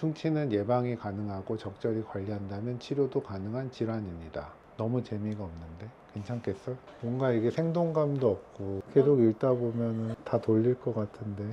충치는 예방이 가능하고 적절히 관리한다면 치료도 가능한 질환입니다. 너무 재미가 없는데 괜찮겠어? 뭔가 이게 생동감도 없고 계속 읽다 보면 다 돌릴 것 같은데.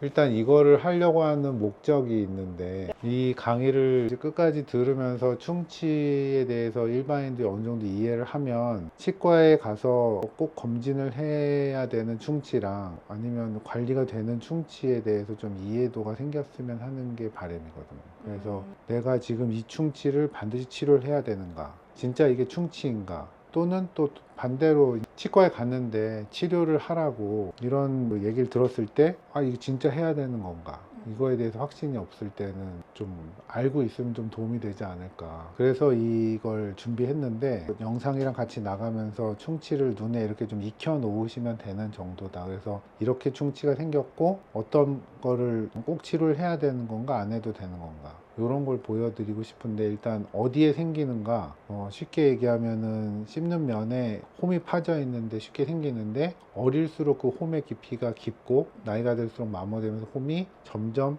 일단 이거를 하려고 하는 목적이 있는데, 이 강의를 이제 끝까지 들으면서 충치에 대해서 일반인들이 어느 정도 이해를 하면 치과에 가서 꼭 검진을 해야 되는 충치랑 아니면 관리가 되는 충치에 대해서 좀 이해도가 생겼으면 하는 게 바람이거든요. 그래서 내가 지금 이 충치를 반드시 치료를 해야 되는가, 진짜 이게 충치인가, 또는 또 반대로 치과에 갔는데 치료를 하라고 이런 얘기를 들었을 때, 아, 이게 진짜 해야 되는 건가, 이거에 대해서 확신이 없을 때는 좀 알고 있으면 좀 도움이 되지 않을까. 그래서 이걸 준비했는데, 영상이랑 같이 나가면서 충치를 눈에 이렇게 좀 익혀 놓으시면 되는 정도다. 그래서 이렇게 충치가 생겼고 어떤 거를 꼭 치료를 해야 되는 건가, 안 해도 되는 건가, 이런 걸 보여드리고 싶은데, 일단 어디에 생기는가, 쉽게 얘기하면은 씹는 면에 홈이 파져 있는데 쉽게 생기는데, 어릴수록 그 홈의 깊이가 깊고 나이가 들수록 마모되면서 홈이 점점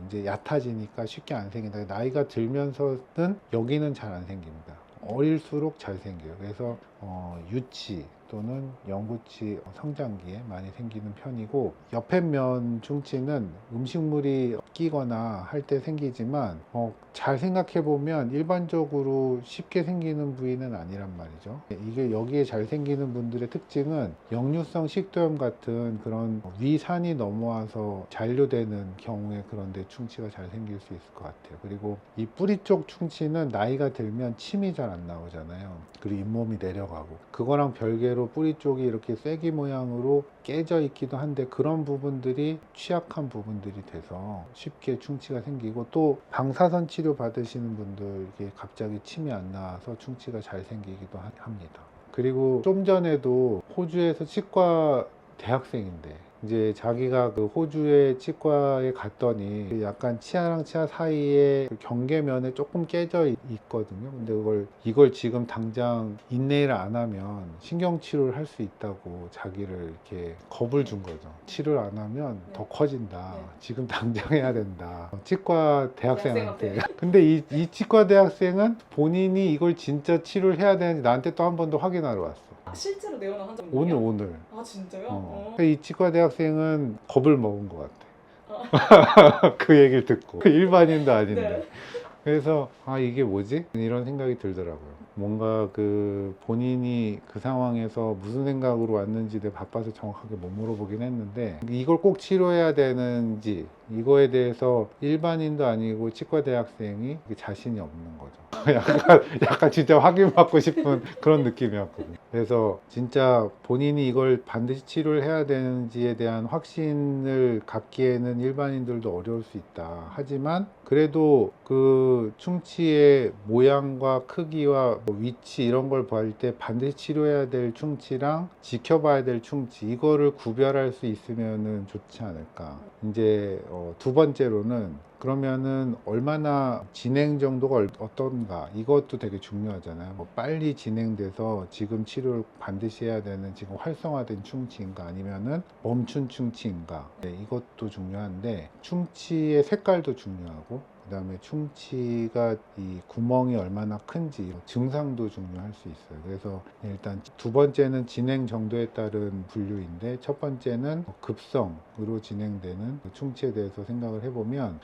이제 얕아지니까 쉽게 안 생긴다. 나이가 들면서는 여기는 잘 안 생깁니다. 어릴수록 잘 생겨요. 그래서 유치 또는 영구치 성장기에 많이 생기는 편이고, 옆에면 충치는 음식물이 끼거나 할 때 생기지만 잘 생각해 보면 일반적으로 쉽게 생기는 부위는 아니란 말이죠. 이게 여기에 잘 생기는 분들의 특징은 역류성 식도염 같은 그런 위산이 넘어와서 잔류되는 경우에 그런데 충치가 잘 생길 수 있을 것 같아요. 그리고 이 뿌리 쪽 충치는 나이가 들면 침이 잘 안 나오잖아요. 그리고 잇몸이 내려가고, 그거랑 별개로 뿌리 쪽이 이렇게 쐐기 모양으로 깨져 있기도 한데, 그런 부분들이 취약한 부분들이 돼서 쉽게 충치가 생기고, 또 방사선 치료 받으시는 분들 이게 갑자기 침이 안 나와서 충치가 잘 생기기도 합니다. 그리고 좀 전에도 호주에서 치과 대학생인데, 이제 자기가 그 호주의 치과에 갔더니 약간 치아랑 치아 사이에 그 경계면에 조금 깨져 있거든요. 근데 이걸 지금 당장 인내를 안 하면 신경치료를 할 수 있다고 자기를 이렇게 겁을 준 거죠. 치료를 안 하면 더 커진다. 지금 당장 해야 된다. 치과 대학생한테. 근데 이 치과 대학생은 본인이 이걸 진짜 치료를 해야 되는지 나한테 또 한 번 더 확인하러 왔어. 실제로 내원을 한 적이에요? 오늘. 아 진짜요? 이 치과 대학생은 겁을 먹은 것 같아. 그 얘기를 듣고. 일반인도 아닌데. 네. 그래서 아, 이게 뭐지? 이런 생각이 들더라고요. 뭔가 그 본인이 그 상황에서 무슨 생각으로 왔는지 내가 바빠서 정확하게 못 물어보긴 했는데, 이걸 꼭 치료해야 되는지 이거에 대해서 일반인도 아니고 치과 대학생이 자신이 없는 거죠. 약간 진짜 확인받고 싶은 그런 느낌이었거든요. 그래서 진짜 본인이 이걸 반드시 치료를 해야 되는지에 대한 확신을 갖기에는 일반인들도 어려울 수 있다. 하지만 그래도 그 충치의 모양과 크기와 뭐 위치 이런 걸 볼 때 반드시 치료해야 될 충치랑 지켜봐야 될 충치, 이거를 구별할 수 있으면은 좋지 않을까. 이제 두 번째로는, 그러면은 얼마나 진행 정도가 어떤가, 이것도 되게 중요하잖아요. 뭐 빨리 진행돼서 지금 치료를 반드시 해야 되는 지금 활성화된 충치인가, 아니면은 멈춘 충치인가, 이것도 중요한데, 충치의 색깔도 중요하고, 그 다음에 충치가 이 구멍이 얼마나 큰지 증상도 중요할 수 있어요. 그래서 일단 두 번째는 진행 정도에 따른 분류인데, 첫 번째는 급성으로 진행되는 충치에 대해서 생각을 해보면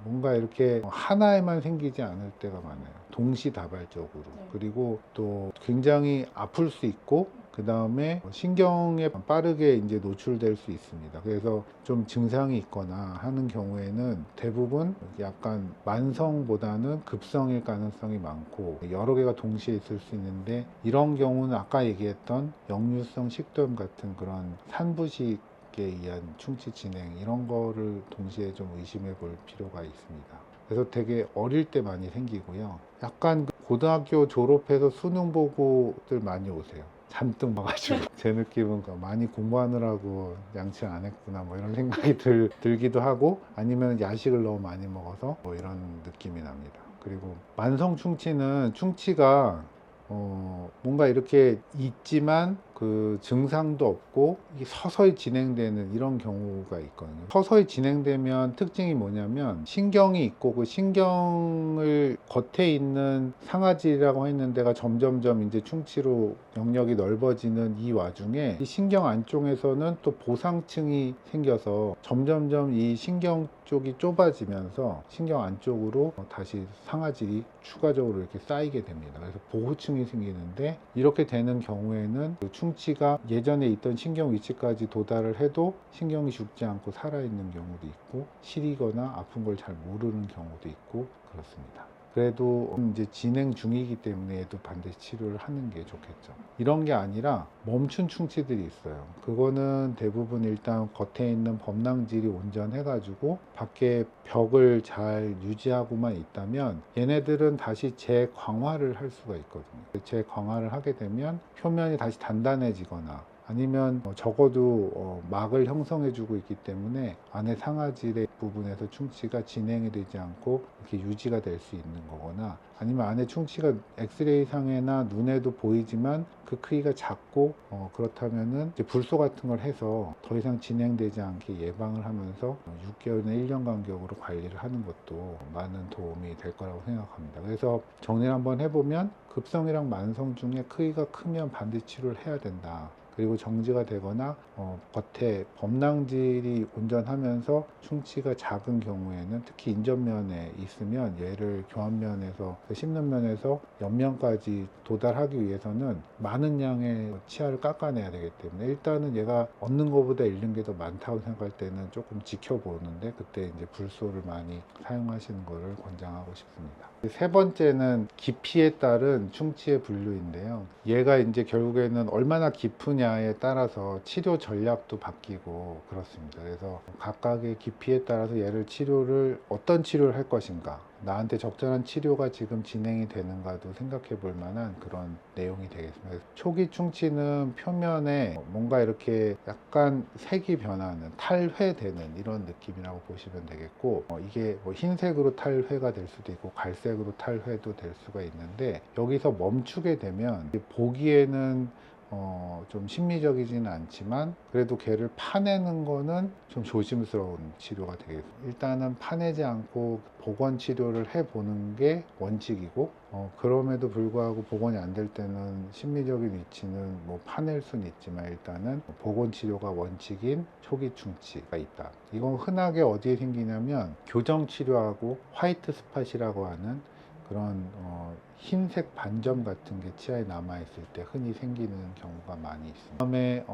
뭔가 이렇게 하나에만 생기지 않을 때가 많아요. 동시다발적으로. 그리고 또 굉장히 아플 수 있고, 그 다음에 신경에 빠르게 이제 노출될 수 있습니다. 그래서 좀 증상이 있거나 하는 경우에는 대부분 약간 만성보다는 급성일 가능성이 많고, 여러 개가 동시에 있을 수 있는데, 이런 경우는 아까 얘기했던 역류성 식도염 같은 그런 산부식 에 의한 충치 진행, 이런 거를 동시에 좀 의심해 볼 필요가 있습니다. 그래서 되게 어릴 때 많이 생기고요. 약간 고등학교 졸업해서 수능 보고들 많이 오세요. 잔뜩 와가지고. 제 느낌은 많이 공부하느라고 양치 안 했구나, 뭐 이런 생각이 들기도 하고, 아니면 야식을 너무 많이 먹어서 뭐 이런 느낌이 납니다. 그리고 만성 충치는 충치가 뭔가 이렇게 있지만 그 증상도 없고 이게 서서히 진행되는 이런 경우가 있거든요. 서서히 진행되면 특징이 뭐냐면 신경이 있고 그 신경을 겉에 있는 상아질이라고 했는 데가 점점점 이제 충치로 영역이 넓어지는 이 와중에 이 신경 안쪽에서는 또 보상층이 생겨서 점점점 이 신경 쪽이 좁아지면서 신경 안쪽으로 다시 상아질이 추가적으로 이렇게 쌓이게 됩니다. 그래서 보호층이 생기는데 이렇게 되는 경우에는 그 충치가 예전에 있던 신경 위치까지 도달을 해도 신경이 죽지 않고 살아있는 경우도 있고 시리거나 아픈 걸 잘 모르는 경우도 있고 그렇습니다. 그래도 이제 진행 중이기 때문에 얘도 반드시 치료를 하는 게 좋겠죠. 이런 게 아니라 멈춘 충치들이 있어요. 그거는 대부분 일단 겉에 있는 범낭질이 온전해 가지고 밖에 벽을 잘 유지하고만 있다면 얘네들은 다시 재광화를 할 수가 있거든요. 재광화를 하게 되면 표면이 다시 단단해지거나 아니면 적어도 막을 형성해 주고 있기 때문에 안에 상아질의 부분에서 충치가 진행이 되지 않고 이렇게 유지가 될 수 있는 거거나 아니면 안에 충치가 엑스레이 상에나 눈에도 보이지만 그 크기가 작고 그렇다면은 이제 불소 같은 걸 해서 더 이상 진행되지 않게 예방을 하면서 6개월이나 1년 간격으로 관리를 하는 것도 많은 도움이 될 거라고 생각합니다. 그래서 정리를 한번 해보면 급성이랑 만성 중에 크기가 크면 반드시 치료를 해야 된다. 그리고 정지가 되거나 겉에 범낭질이 온전하면서 충치가 작은 경우에는 특히 인전면에 있으면 얘를 교환면에서 씹는 면에서 옆면까지 도달하기 위해서는 많은 양의 치아를 깎아내야 되기 때문에 일단은 얘가 얻는 것보다 잃는 게 더 많다고 생각할 때는 조금 지켜보는데 그때 이제 불소를 많이 사용하시는 것을 권장하고 싶습니다. 세 번째는 깊이에 따른 충치의 분류인데요. 얘가 이제 결국에는 얼마나 깊으냐에 따라서 치료 전략도 바뀌고 그렇습니다. 그래서 각각의 깊이에 따라서 얘를 어떤 치료를 할 것인가, 나한테 적절한 치료가 지금 진행이 되는가도 생각해 볼 만한 그런 내용이 되겠습니다. 초기 충치는 표면에 뭔가 이렇게 약간 색이 변하는, 탈회되는 이런 느낌이라고 보시면 되겠고, 이게 뭐 흰색으로 탈회가 될 수도 있고 갈색으로 탈회도 될 수가 있는데, 여기서 멈추게 되면 보기에는 좀 심미적이지는 않지만 그래도 걔를 파내는 거는 좀 조심스러운 치료가 되겠습니다. 일단은 파내지 않고 복원 치료를 해보는 게 원칙이고, 그럼에도 불구하고 복원이 안 될 때는 심미적인 위치는 뭐 파낼 수는 있지만 일단은 복원 치료가 원칙인 초기 충치가 있다. 이건 흔하게 어디에 생기냐면 교정 치료하고 화이트 스팟이라고 하는 그런 흰색 반점 같은 게 치아에 남아있을 때 흔히 생기는 경우가 많이 있습니다. 그다음에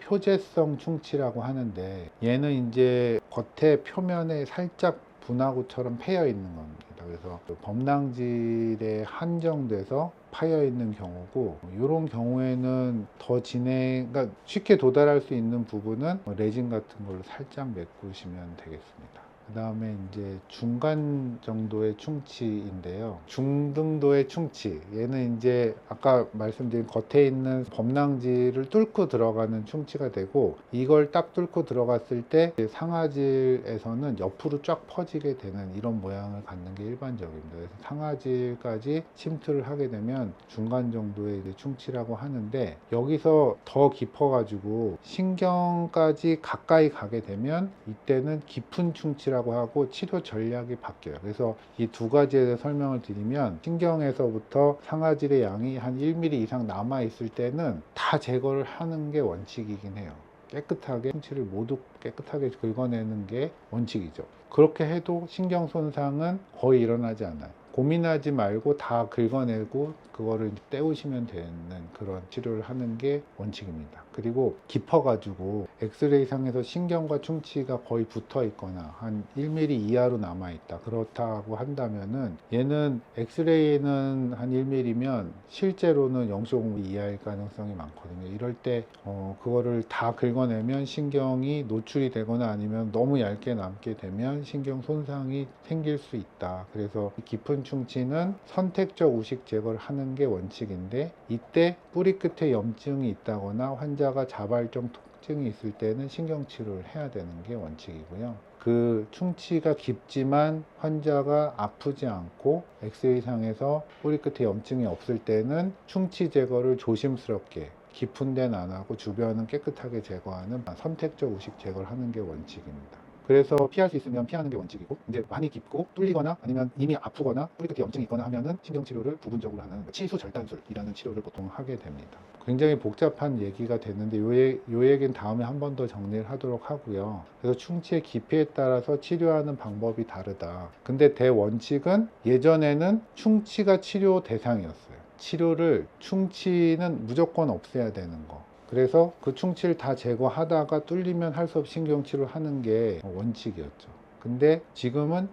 표재성 충치라고 하는데 얘는 이제 겉에 표면에 살짝 분화구처럼 패여 있는 겁니다. 그래서 범낭질에 한정돼서 파여 있는 경우고, 이런 경우에는 그러니까 쉽게 도달할 수 있는 부분은 레진 같은 걸로 살짝 메꾸시면 되겠습니다. 그 다음에 이제 중간 정도의 충치인데요. 중등도의 충치. 얘는 이제 아까 말씀드린 겉에 있는 범낭질을 뚫고 들어가는 충치가 되고, 이걸 딱 뚫고 들어갔을 때 상아질에서는 옆으로 쫙 퍼지게 되는 이런 모양을 갖는 게 일반적입니다. 그래서 상아질까지 침투를 하게 되면 중간 정도의 이제 충치라고 하는데, 여기서 더 깊어가지고 신경까지 가까이 가게 되면 이때는 깊은 충치라고 하고 치료 전략이 바뀌어요. 그래서 이 두 가지에 대해 설명을 드리면, 신경에서부터 상아질의 양이 한 1mm 이상 남아 있을 때는 다 제거를 하는 게 원칙이긴 해요. 깨끗하게 충치를 모두 깨끗하게 긁어내는 게 원칙이죠. 그렇게 해도 신경 손상은 거의 일어나지 않아요. 고민하지 말고 다 긁어내고 그거를 때우시면 되는 그런 치료를 하는 게 원칙입니다. 그리고 깊어가지고 엑스레이 상에서 신경과 충치가 거의 붙어 있거나 한 1mm 이하로 남아 있다, 그렇다고 한다면은 얘는 엑스레이는 한 1mm면 실제로는 0.5 이하일 가능성이 많거든요. 이럴 때 그거를 다 긁어내면 신경이 노출이 되거나 아니면 너무 얇게 남게 되면 신경 손상이 생길 수 있다. 그래서 깊은 충치는 선택적 우식 제거를 하는 게 원칙인데, 이때 뿌리 끝에 염증이 있다거나 환자가 자발적 통증이 있을 때는 신경 치료를 해야 되는 게 원칙이고요. 그 충치가 깊지만 환자가 아프지 않고 엑스레이 상에서 뿌리 끝에 염증이 없을 때는 충치 제거를 조심스럽게 깊은 데는 안 하고 주변은 깨끗하게 제거하는 선택적 우식 제거를 하는 게 원칙입니다. 그래서 피할 수 있으면 피하는 게 원칙이고, 이제 많이 깊고 뚫리거나 아니면 이미 아프거나 뿌리 끝에 염증이 있거나 하면은 신경치료를 부분적으로 하는 치수 절단술이라는 치료를 보통 하게 됩니다. 굉장히 복잡한 얘기가 됐는데 요 얘기는 다음에 한 번 더 정리를 하도록 하고요. 그래서 충치의 깊이에 따라서 치료하는 방법이 다르다. 근데 대원칙은 예전에는 충치가 치료 대상이었어요. 치료를 충치는 무조건 없애야 되는 거. 그래서 그 충치를 다 제거하다가 뚫리면 할 수 없이 신경치료를 하는 게 원칙이었죠. 근데 지금은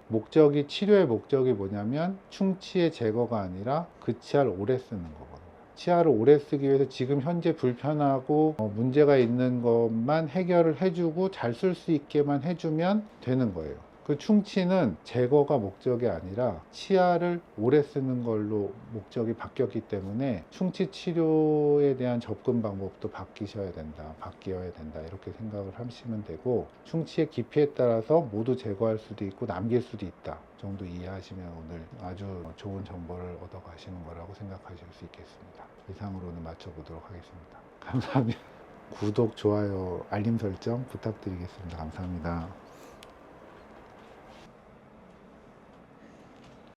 치료의 목적이 뭐냐면 충치의 제거가 아니라 그 치아를 오래 쓰는 거거든요. 치아를 오래 쓰기 위해서 지금 현재 불편하고 문제가 있는 것만 해결을 해주고 잘 쓸 수 있게만 해주면 되는 거예요. 그 충치는 제거가 목적이 아니라 치아를 오래 쓰는 걸로 목적이 바뀌었기 때문에 충치 치료에 대한 접근 방법도 바뀌어야 된다 이렇게 생각을 하시면 되고, 충치의 깊이에 따라서 모두 제거할 수도 있고 남길 수도 있다 정도 이해하시면 오늘 아주 좋은 정보를 얻어 가시는 거라고 생각하실 수 있겠습니다. 이상으로는 마쳐보도록 하겠습니다. 감사합니다. 구독, 좋아요, 알림 설정 부탁드리겠습니다. 감사합니다.